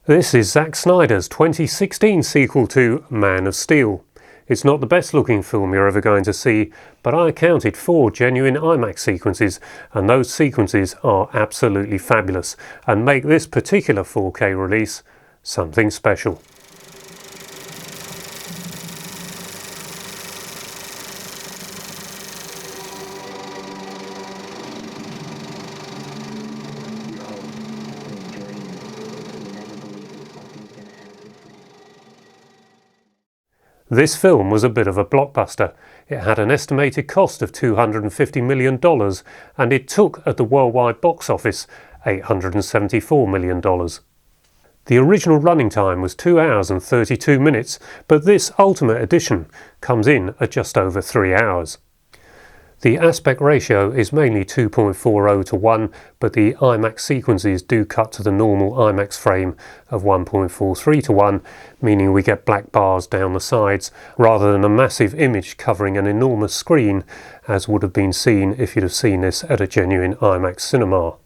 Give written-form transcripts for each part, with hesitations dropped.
This is Zack Snyder's 2016 sequel to Man of Steel. It's not the best looking film you're ever going to see, but I counted 4 genuine IMAX sequences, and those sequences are absolutely fabulous and make this particular 4K release something special. This film was a bit of a blockbuster. It had an estimated cost of $250 million and it took at the worldwide box office $874 million. The original running time was 2 hours and 32 minutes, but this Ultimate Edition comes in at just over 3 hours. The aspect ratio is mainly 2.40 to 1, but the IMAX sequences do cut to the normal IMAX frame of 1.43 to 1, meaning we get black bars down the sides rather than a massive image covering an enormous screen, as would have been seen if you'd have seen this at a genuine IMAX cinema.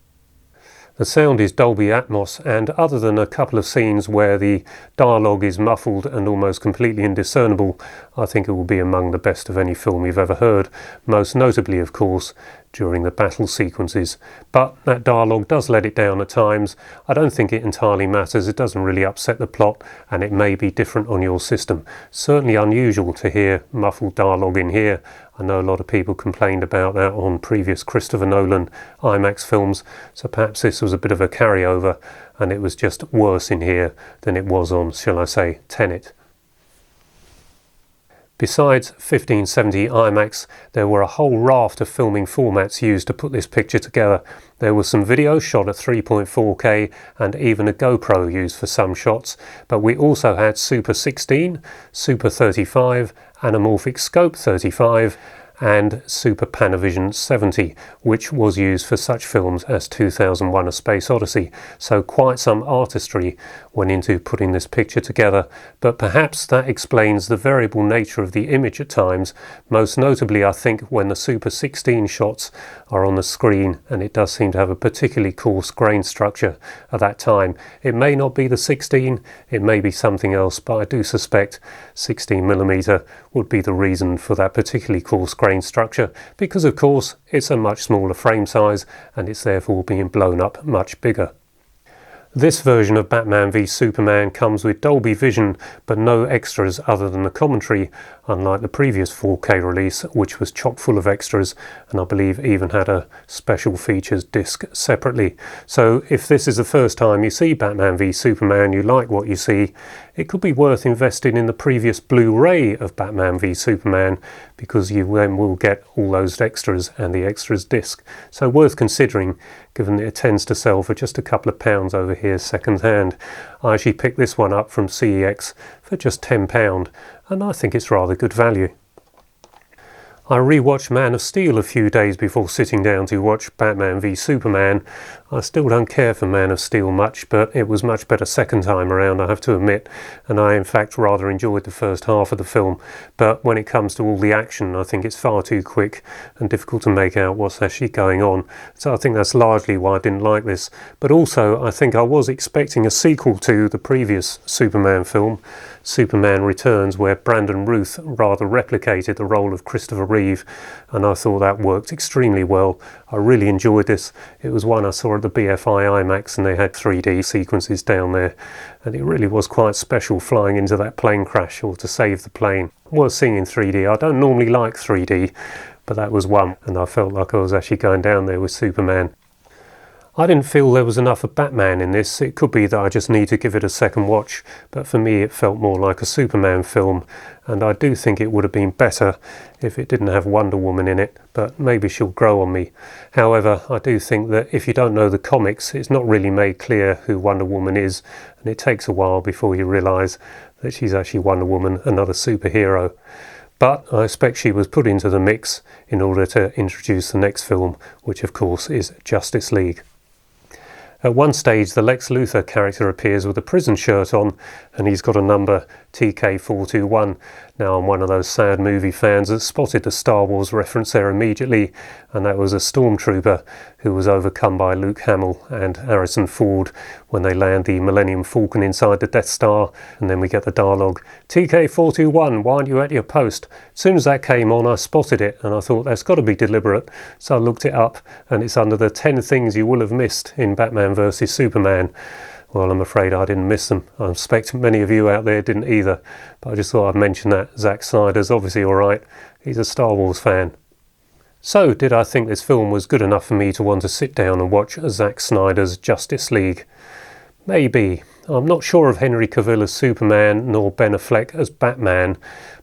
The sound is Dolby Atmos, and other than a couple of scenes where the dialogue is muffled and almost completely indiscernible, I think it will be among the best of any film you've ever heard, most notably, of course, during the battle sequences. But that dialogue does let it down at times. I don't think it entirely matters. It doesn't really upset the plot, and it may be different on your system. Certainly unusual to hear muffled dialogue in here. I know a lot of people complained about that on previous Christopher Nolan IMAX films, so perhaps this was a bit of a carryover and it was just worse in here than it was on, shall I say, Tenet. Besides 1570 IMAX, there were a whole raft of filming formats used to put this picture together. There was some video shot at 3.4K and even a GoPro used for some shots, but we also had Super 16, Super 35, anamorphic scope 35 and Super Panavision 70, which was used for such films as 2001: A Space Odyssey. So quite some artistry went into putting this picture together, but perhaps that explains the variable nature of the image at times, most notably I think when the Super 16 shots are on the screen, and it does seem to have a particularly coarse grain structure at that time. It may not be the 16, it may be something else, but I do suspect 16mm would be the reason for that particularly coarse grain structure, because of course it's a much smaller frame size and it's therefore being blown up much bigger. This version of Batman v Superman comes with Dolby Vision but no extras other than the commentary, unlike the previous 4K release, which was chock full of extras and I believe even had a special features disc separately. So if this is the first time you see Batman v Superman, you like what you see, it could be worth investing in the previous Blu-ray of Batman v Superman, because you then will get all those extras and the extras disc. So worth considering, given that it tends to sell for just a couple of pounds over here second hand. I actually picked this one up from CEX for just £10 and I think it's rather good value. I rewatched Man of Steel a few days before sitting down to watch Batman v Superman. I still don't care for Man of Steel much, but it was much better second time around, I have to admit, and I in fact rather enjoyed the first half of the film. But when it comes to all the action, I think it's far too quick and difficult to make out what's actually going on. So I think that's largely why I didn't like this. But also I think I was expecting a sequel to the previous Superman film, Superman Returns, where Brandon Routh rather replicated the role of Christopher Reeve, and I thought that worked extremely well. I really enjoyed this. It was one I saw at the BFI IMAX and they had 3D sequences down there, and it really was quite special flying into that plane crash or to save the plane. Worth seeing in 3D. I don't normally like 3D, but that was one, and I felt like I was actually going down there with Superman. I didn't feel there was enough of Batman in this. It could be that I just need to give it a second watch, but for me it felt more like a Superman film, and I do think it would have been better if it didn't have Wonder Woman in it, but maybe she'll grow on me. However, I do think that if you don't know the comics, it's not really made clear who Wonder Woman is, and it takes a while before you realise that she's actually Wonder Woman, another superhero. But I expect she was put into the mix in order to introduce the next film, which of course is Justice League. At one stage the Lex Luthor character appears with a prison shirt on, and he's got a number TK421. Now, I'm one of those sad movie fans that spotted the Star Wars reference there immediately, and that was a stormtrooper who was overcome by Luke Hamill and Harrison Ford when they land the Millennium Falcon inside the Death Star, and then we get the dialogue, "TK421, why aren't you at your post?" As soon as that came on, I spotted it, and I thought that's got to be deliberate, so I looked it up, and it's under the 10 things you will have missed in Batman vs Superman. Well, I'm afraid I didn't miss them. I expect many of you out there didn't either, but I just thought I'd mention that. Zack Snyder's obviously alright. He's a Star Wars fan. So, did I think this film was good enough for me to want to sit down and watch Zack Snyder's Justice League? Maybe. I'm not sure of Henry Cavill as Superman nor Ben Affleck as Batman,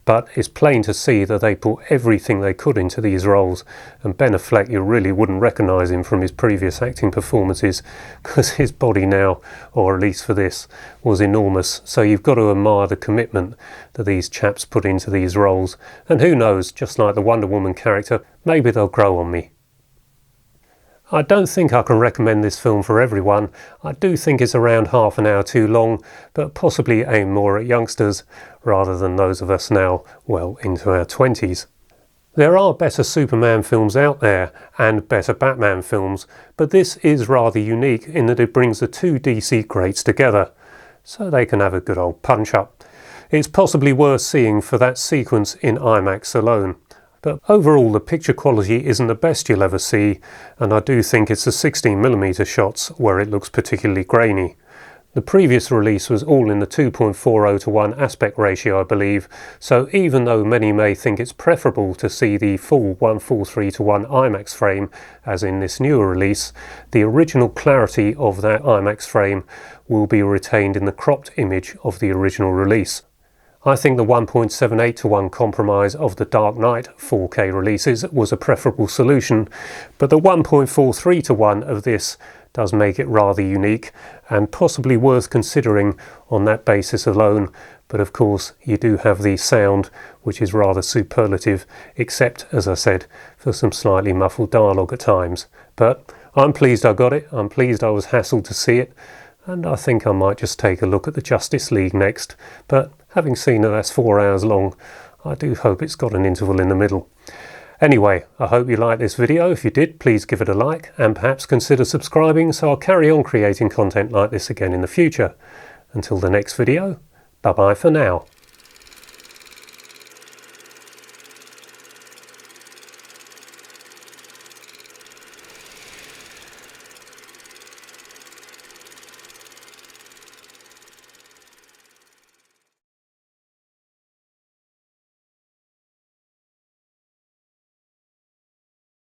but it's plain to see that they put everything they could into these roles, and Ben Affleck, you really wouldn't recognise him from his previous acting performances, because his body now, or at least for this, was enormous, so you've got to admire the commitment that these chaps put into these roles, and who knows, just like the Wonder Woman character, maybe they'll grow on me. I don't think I can recommend this film for everyone. I do think it's around half an hour too long, but possibly aimed more at youngsters rather than those of us now well into our 20s. There are better Superman films out there and better Batman films, but this is rather unique in that it brings the two DC greats together, so they can have a good old punch-up. It's possibly worth seeing for that sequence in IMAX alone. But overall, the picture quality isn't the best you'll ever see, and I do think it's the 16mm shots where it looks particularly grainy. The previous release was all in the 2.40:1 aspect ratio, I believe, so even though many may think it's preferable to see the full 1:43:1 IMAX frame, as in this newer release, the original clarity of that IMAX frame will be retained in the cropped image of the original release. I think the 1.78:1 compromise of the Dark Knight 4K releases was a preferable solution, but the 1.43:1 of this does make it rather unique and possibly worth considering on that basis alone. But of course you do have the sound, which is rather superlative, except, as I said, for some slightly muffled dialogue at times. But I'm pleased I got it, I'm pleased I was hassled to see it, and I think I might just take a look at the Justice League next. But having seen that that's 4 hours long, I do hope it's got an interval in the middle. Anyway, I hope you liked this video. If you did, please give it a like and perhaps consider subscribing so I'll carry on creating content like this again in the future. Until the next video, bye bye for now.